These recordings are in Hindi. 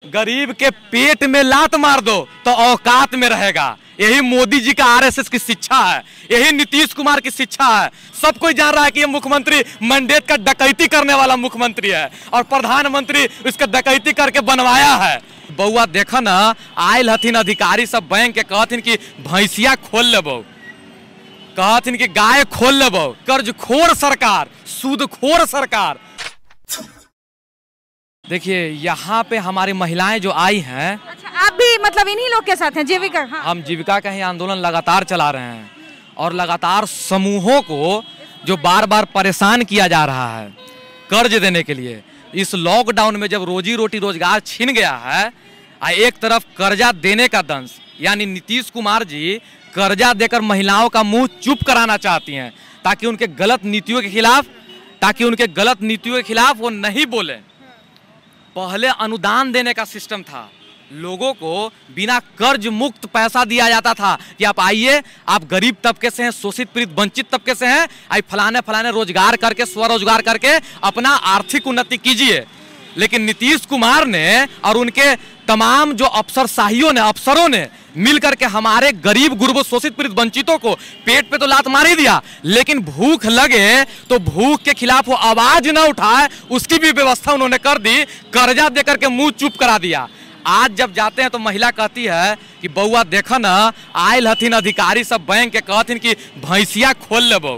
गरीब के पेट में लात मार दो तो औकात में रहेगा। यही मोदी जी का आरएसएस की शिक्षा है, यही नीतीश कुमार की शिक्षा है। सब कोई जान रहा है कि ये मुख्यमंत्री मैंडेट का डकैती करने वाला मुख्यमंत्री है और प्रधानमंत्री इसका डकैती करके बनवाया है। बउआ देखा ना, आयल हथिन अधिकारी सब बैंक के, कहथिन कि भैंसिया खोल लेबो, कहथिन कि गाय खोल लेबो। कर्जखोर सरकार, सूदखोर सरकार। देखिए यहाँ पे हमारी महिलाएं जो आई हैं। अच्छा, आप भी मतलब इन्हीं लोग के साथ हैं जीविका? हाँ। हम जीविका का ही आंदोलन लगातार चला रहे हैं और लगातार समूहों को जो बार बार परेशान किया जा रहा है कर्ज देने के लिए। इस लॉकडाउन में जब रोजी रोटी रोजगार छिन गया है, एक तरफ कर्जा देने का दंश, यानी नीतीश कुमार जी कर्जा देकर महिलाओं का मुंह चुप कराना चाहती हैं ताकि उनके गलत नीतियों के खिलाफ वो नहीं बोले। पहले अनुदान देने का सिस्टम था, लोगों को बिना कर्ज मुक्त पैसा दिया जाता था कि आप आइए, आप गरीब तबके से हैं, शोषित पीड़ित वंचित तबके से हैं, आई फलाने रोजगार करके, स्वरोजगार करके अपना आर्थिक उन्नति कीजिए। लेकिन नीतीश कुमार ने और उनके तमाम जो अफसरों ने मिल करके हमारे गरीब गुरबों शोषित पीड़ित वंचितों को पेट पे तो लात मार ही दिया, लेकिन भूख लगे तो भूख के खिलाफ वो आवाज न उठाए उसकी भी व्यवस्था उन्होंने कर दी, कर्जा देकर के मुंह चुप करा दिया। आज जब जाते हैं तो महिला कहती है कि बउआ देखा ना, आयल हथिन अधिकारी सब बैंक के, कहथिन कि भैंसिया खोल लेबो,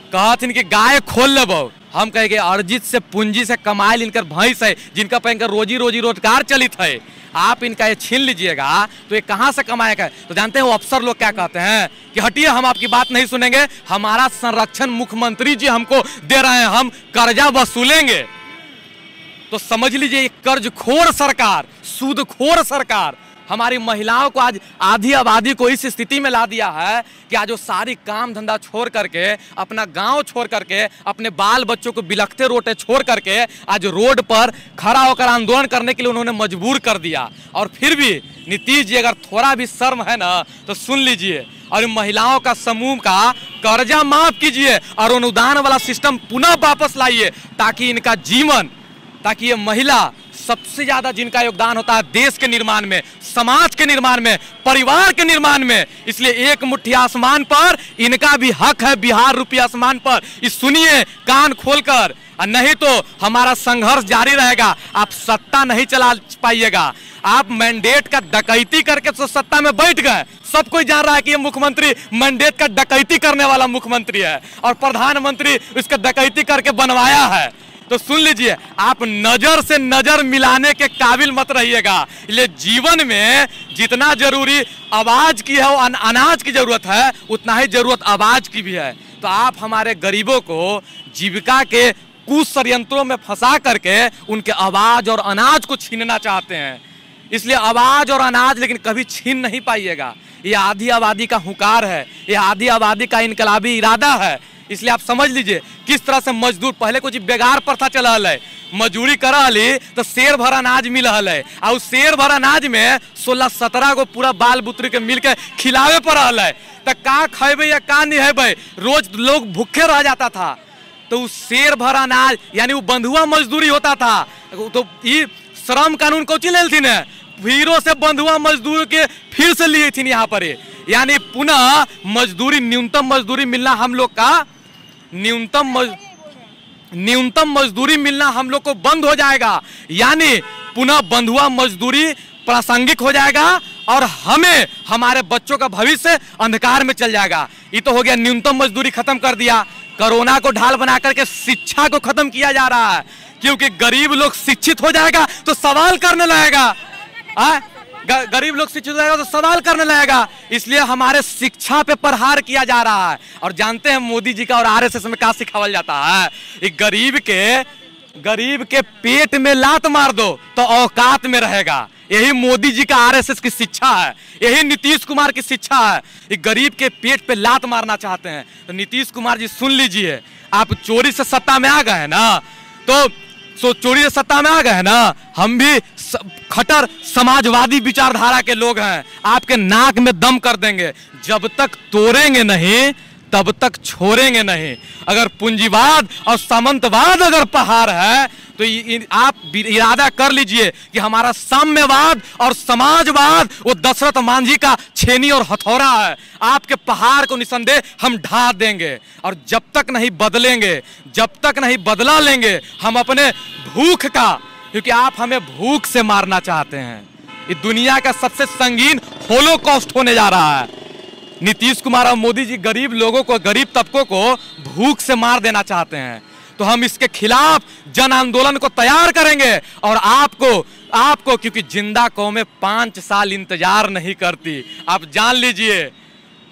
कहथिन कि गाय खोल लेबो। हम कहेंगे अर्जित से पूंजी से कमाए इनकर भैंस है, जिनका पे इनका रोजी रोजगार चलित है। आप इनका ये छीन लीजिएगा तो ये कहाँ से कमाएगा? तो जानते हैं वो अफसर लोग क्या कहते हैं कि हटिए, हम आपकी बात नहीं सुनेंगे, हमारा संरक्षण मुख्यमंत्री जी हमको दे रहे हैं, हम कर्जा वसूलेंगे। तो समझ लीजिए ये कर्जखोर सरकार, सूदखोर सरकार हमारी महिलाओं को आज, आधी आबादी को इस स्थिति में ला दिया है कि आज वो सारी काम धंधा छोड़ करके, अपना गांव छोड़ करके, अपने बाल बच्चों को बिलखते रोटे छोड़ करके आज रोड पर खड़ा होकर आंदोलन करने के लिए उन्होंने मजबूर कर दिया। और फिर भी नीतीश जी अगर थोड़ा भी शर्म है ना तो सुन लीजिए और महिलाओं का समूह का कर्जा माफ कीजिए और अनुदान वाला सिस्टम पुनः वापस लाइए ताकि इनका जीवन, ताकि ये महिला, सबसे ज्यादा जिनका योगदान होता है देश के निर्माण में, समाज के निर्माण में, परिवार के निर्माण में, इसलिए एक मुट्ठी आसमान पर इनका भी हक है, बिहार रूपी आसमान पर। इस सुनिए कान खोलकर, नहीं तो हमारा संघर्ष जारी रहेगा। आप सत्ता नहीं चला पाइएगा। आप मैंडेट का डकैती करके तो सत्ता में बैठ गए। सब कोई जान रहा है कि ये मुख्यमंत्री मैंडेट का डकैती करने वाला मुख्यमंत्री है और प्रधानमंत्री इसका डकैती करके बनवाया है। तो सुन लीजिए, आप नजर से नजर मिलाने के काबिल मत रहिएगा। इसलिए जीवन में जितना जरूरी आवाज की है, वो अनाज की जरूरत है, उतना ही जरूरत आवाज की भी है। तो आप हमारे गरीबों को जीविका के कुछ षड्यंत्रों में फंसा करके उनके आवाज और अनाज को छीनना चाहते हैं। इसलिए आवाज और अनाज लेकिन कभी छीन नहीं पाइएगा। ये आधी आबादी का हुंकार है, ये आधी आबादी का इनकलाबी इरादा है। इसलिए आप समझ लीजिए किस तरह से मजदूर, पहले कुछ बेगार प्रथा चल रहा है, मजदूरी कर रही तो शेर भर अनाज मिल रहा है और उस शेर भर अनाज में 16-17 को पूरा बाल बुतरी के मिल के खिलावे पड़ रहा है। तो का खेबे या का नहीं है, रोज लोग भूखे रह जाता था। तो उस शेर भर अनाज यानी वो बंधुआ मजदूरी होता था। तो ये श्रम कानून को चिल्ल थी न, हीरो से बंधुआ मजदूर के फिर से लिए थी यहाँ पर, यानी पुनः मजदूरी, न्यूनतम मजदूरी मिलना हम लोग का, न्यूनतम मजदूरी मिलना हम लोग को बंद हो जाएगा। यानी पुनः बंधुआ मजदूरी प्रासंगिक हो जाएगा और हमें, हमारे बच्चों का भविष्य अंधकार में चल जाएगा। ये तो हो गया, न्यूनतम मजदूरी खत्म कर दिया। कोरोना को ढाल बना करके शिक्षा को खत्म किया जा रहा है, क्योंकि गरीब लोग शिक्षित हो जाएगा तो सवाल करने लगेगा। गरीब लोग शिक्षित हो जाएगा तो सवाल करने लगेगा। इसलिए हमारे शिक्षा पे प्रहार किया जा रहा है। और जानते हैं मोदी जी का और आरएसएस में क्या सिखावल जाता है, गरीब के पेट में लात मार दो तो औकात में रहेगा। यही मोदी जी का आरएसएस की शिक्षा है, यही नीतीश कुमार की शिक्षा है। ये गरीब के पेट पे लात मारना चाहते हैं। तो नीतीश कुमार जी सुन लीजिए, आप चोरी से सत्ता में आ गए ना, तो चोरी से सत्ता में आ गए ना, हम भी खट्टर समाजवादी विचारधारा के लोग हैं, आपके नाक में दम कर देंगे। जब तक तोड़ेंगे नहीं तब तक छोड़ेंगे नहीं। अगर पूंजीवाद और सामंतवाद अगर पहाड़ है तो आप इरादा कर लीजिए कि हमारा साम्यवाद और समाजवाद वो दशरथ मांझी का छेनी और हथौड़ा है। आपके पहाड़ को निसंदेह हम ढा देंगे। और जब तक नहीं बदलेंगे, जब तक नहीं बदला लेंगे हम अपने भूख का, क्योंकि आप हमें भूख से मारना चाहते हैं। ये दुनिया का सबसे संगीन होलोकॉस्ट होने जा रहा है। नीतीश कुमार और मोदी जी गरीब लोगों को, गरीब तबकों को भूख से मार देना चाहते हैं। तो हम इसके खिलाफ जन आंदोलन को तैयार करेंगे। और आपको क्योंकि जिंदा कौमें 5 साल इंतजार नहीं करती, आप जान लीजिए।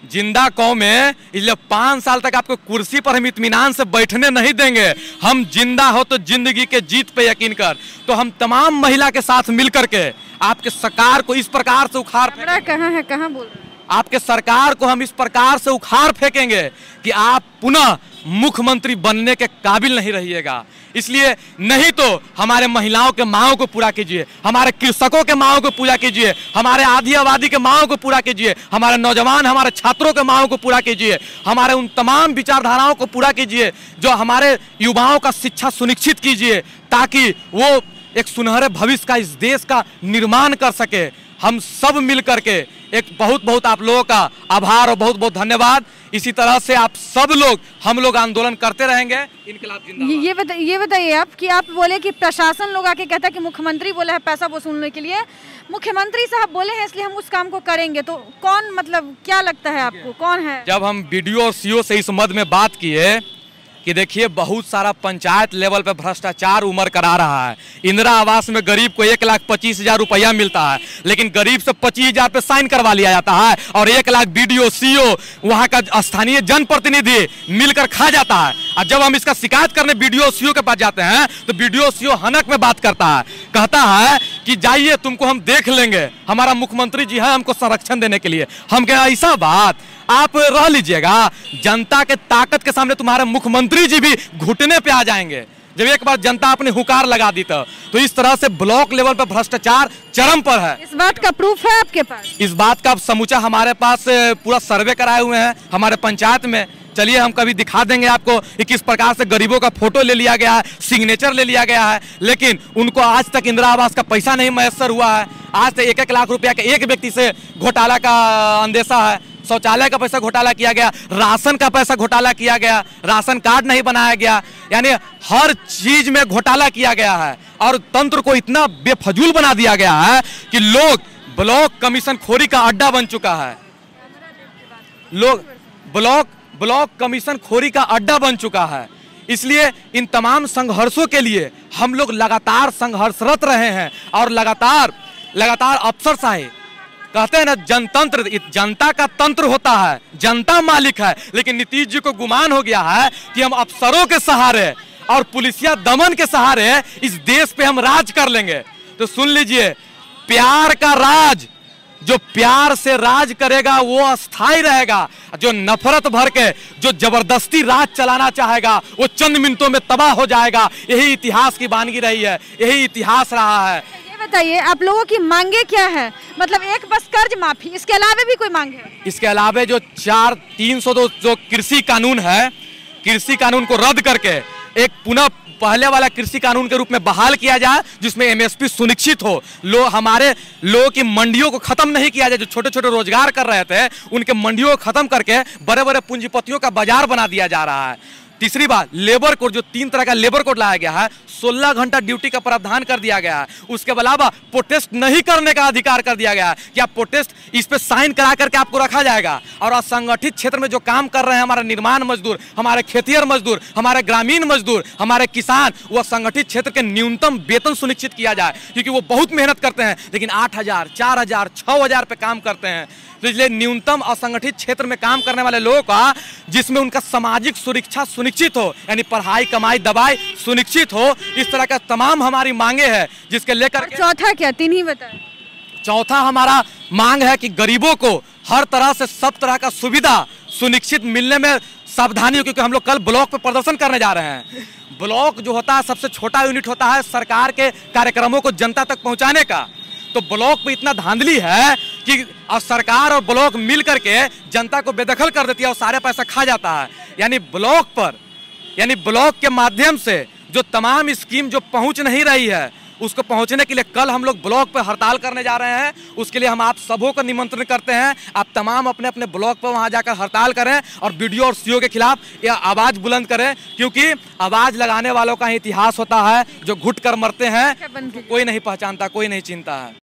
जिंदा कौमें इसलिए 5 साल तक आपको कुर्सी पर हम इत्मीनान से बैठने नहीं देंगे। हम जिंदा हो तो जिंदगी के जीत पे यकीन कर। तो हम तमाम महिला के साथ मिलकर के आपके सरकार को इस प्रकार से उखाड़ कहाँ है, कहाँ बोल रहे हैं? आपके सरकार को हम इस प्रकार से उखाड़ फेंकेंगे कि आप पुनः मुख्यमंत्री बनने के काबिल नहीं रहिएगा। इसलिए नहीं तो हमारे महिलाओं के मांगों को पूरा कीजिए, हमारे कृषकों के मांगों को पूरा कीजिए, हमारे आधी आबादी के मांगों को पूरा कीजिए, हमारे नौजवान, हमारे छात्रों के मांगों को पूरा कीजिए, हमारे उन तमाम विचारधाराओं को पूरा कीजिए जो हमारे युवाओं का शिक्षा सुनिश्चित कीजिए, ताकि वो एक सुनहरे भविष्य का इस देश का निर्माण कर सके। हम सब मिल करके एक बहुत आप लोगों का आभार और बहुत धन्यवाद। इसी तरह से आप सब लोग, हम लोग आंदोलन करते रहेंगे। इनकलाब जिंदाबाद। ये बताइए आप कि आप बोले कि प्रशासन लोग आके कहता है कि मुख्यमंत्री बोले है पैसा वसूलने के लिए, मुख्यमंत्री साहब बोले हैं इसलिए हम उस काम को करेंगे। तो कौन, मतलब क्या लगता है आपको कौन है? जब हम BDO और CO से इस मद में बात किए कि देखिए बहुत सारा पंचायत लेवल पे भ्रष्टाचार उमर करा रहा है। इंदिरा आवास में गरीब को 1,25,000 रुपया मिलता है, लेकिन गरीब से 25,000 पे साइन करवा लिया जाता है और 1 लाख BDO CO वहाँ का स्थानीय जनप्रतिनिधि मिलकर खा जाता है। और जब हम इसका शिकायत करने BDO CO के पास जाते हैं तो BDO CO हनक में बात करता है, कहता है कि जाइए तुमको हम देख लेंगे, हमारा मुख्यमंत्री जी है हमको संरक्षण देने के लिए। हम कहें ऐसा बात आप रह लीजिएगा, जनता के ताकत के सामने तुम्हारे मुख्यमंत्री जी भी घुटने पे आ जाएंगे जब एक बार जनता अपनी हुकार लगा दी। तो इस तरह से ब्लॉक लेवल पर भ्रष्टाचार चरम पर है। इस बात का प्रूफ है आपके पास? इस बात का समूचा हमारे पास पूरा सर्वे कराए हुए हैं हमारे पंचायत में। चलिए हम कभी दिखा देंगे आपको कि किस प्रकार से गरीबों का फोटो ले लिया गया है, सिग्नेचर ले लिया गया है, लेकिन उनको आज तक इंदिरा आवास का पैसा नहीं मैसर हुआ है। आज तक 1-1 लाख रुपया के एक व्यक्ति से घोटाला का अंदेशा है। शौचालय का पैसा घोटाला किया गया, राशन का पैसा घोटाला किया गया, राशन कार्ड नहीं बनाया गया, यानी हर चीज में घोटाला किया गया है। और तंत्र को इतना बेफजूल बना दिया गया है कि लोग ब्लॉक कमीशन खोरी का अड्डा बन चुका है। लोग ब्लॉक कमीशन खोरी का अड्डा बन चुका है। इसलिए इन तमाम संघर्षों के लिए हम लोग लगातार संघर्षरत रहे हैं और लगातार अफसरशाही, कहते हैं ना जनतंत्र, जनता का तंत्र होता है, जनता मालिक है। लेकिन नीतीश जी को गुमान हो गया है कि हम अफसरों के सहारे और पुलिसिया दमन के सहारे इस देश पे हम राज कर लेंगे। तो सुन लीजिए, प्यार का राज, जो प्यार से राज करेगा वो अस्थाई रहेगा। जो नफरत भर के, जो जबरदस्ती राज चलाना चाहेगा वो चंद मिनटों में तबाह हो जाएगा। यही इतिहास की वानगी रही है, यही इतिहास रहा है। बताइए आप लोगों की मांगे क्या है? मतलब एक बस कर्ज माफी, इसके अलावा भी कोई मांग है? इसके अलावा जो 302 जो कृषि कानून है, कृषि कानून को रद्द करके एक पुनः पहले वाला कृषि कानून के रूप में बहाल किया जाए, जिसमें MSP सुनिश्चित हो। हमारे लोगों की मंडियों को खत्म नहीं किया जाए। जो छोटे छोटे रोजगार कर रहे थे उनके मंडियों को खत्म करके बड़े बड़े पूंजीपतियों का बाजार बना दिया जा रहा है। तीसरी बात, लेबर कोड, जो 3 तरह का लेबर कोड लाया गया है, 16 घंटा ड्यूटी का प्रावधान कर दिया गया है। उसके अलावा प्रोटेस्ट नहीं करने का अधिकार कर दिया गया है कि आप प्रोटेस्ट, इस पे साइन करा करके आपको रखा जाएगा। और असंगठित क्षेत्र में जो काम कर रहे हैं हमारे निर्माण मजदूर, हमारे खेतिहर मजदूर, हमारे ग्रामीण मजदूर, हमारे किसान, वो संगठित क्षेत्र के न्यूनतम वेतन सुनिश्चित किया जाए, क्योंकि वो बहुत मेहनत करते हैं लेकिन 8,000, 4,000, 6,000 पे काम करते हैं। तो इसलिए न्यूनतम असंगठित क्षेत्र में काम करने वाले लोगों का, जिसमें उनका सामाजिक सुरक्षा सुनिश्चित हो, यानी पढ़ाई, कमाई, दवाई सुनिश्चित हो, इस तरह का तमाम हमारी मांगे हैं, जिसके लेकर चौथा क्या, 3 ही बताएं। चौथा हमारा मांग है कि गरीबों को हर तरह से सब तरह का सुविधा सुनिश्चित मिलने में सावधानी हो, क्योंकि हम लोग कल ब्लॉक पे प्रदर्शन करने जा रहे हैं। ब्लॉक जो होता है सबसे छोटा यूनिट होता है सरकार के कार्यक्रमों को जनता तक पहुंचाने का। तो ब्लॉक पे इतना धांधली है कि और सरकार और ब्लॉक मिल करके जनता को बेदखल कर देती है और सारे पैसा खा जाता है। यानी ब्लॉक के माध्यम से जो तमाम स्कीम जो पहुंच नहीं रही है उसको पहुंचने के लिए कल हम लोग ब्लॉक पर हड़ताल करने जा रहे हैं। उसके लिए हम आप सबों को निमंत्रण करते हैं, आप तमाम अपने अपने ब्लॉक पर वहां जाकर हड़ताल करें और बीडीओ और सीओ के खिलाफ यह आवाज़ बुलंद करें, क्योंकि आवाज़ लगाने वालों का इतिहास होता है जो घुट कर मरते हैं, कोई नहीं पहचानता, कोई नहीं चिंता है।